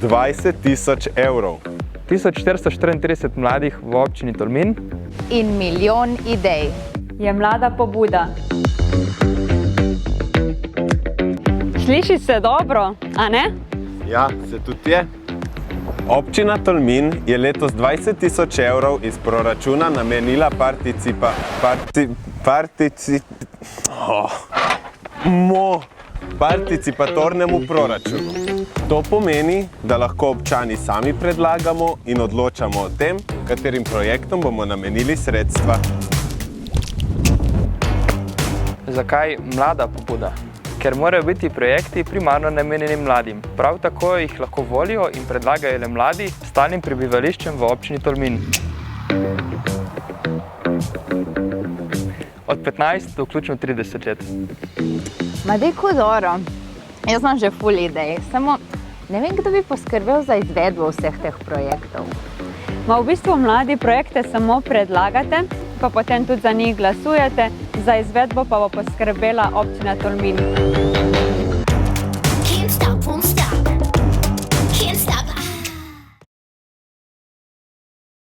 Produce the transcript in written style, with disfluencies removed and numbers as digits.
20 000 evrov. 1434 mladih v občini Tolmin in milijon idej. Je mlada pobuda. Sliši se dobro, a ne? Ja, se tudi je. Občina Tolmin je letos 20 000 evrov iz proračuna namenila participatornemu proračunu. To pomeni, da lahko občani sami predlagamo in odločamo o tem, katerim projektom bomo namenili sredstva. Zakaj mlada pobuda? Ker morajo biti projekti primarno namenjeni mladim. Prav tako jih lahko volijo in predlagajo le mladi s stalnim prebivališčem v občini Tolmin. Od 15 do vključno 30 let. Ma dejko dobro, jaz imam že ful idej, samo ne vem, kdo bi poskrbel za izvedbo vseh teh projektov. Ma v bistvu mladi projekte samo predlagate, pa potem tudi za njih glasujete, za izvedbo pa bo poskrbela občina Tolmin.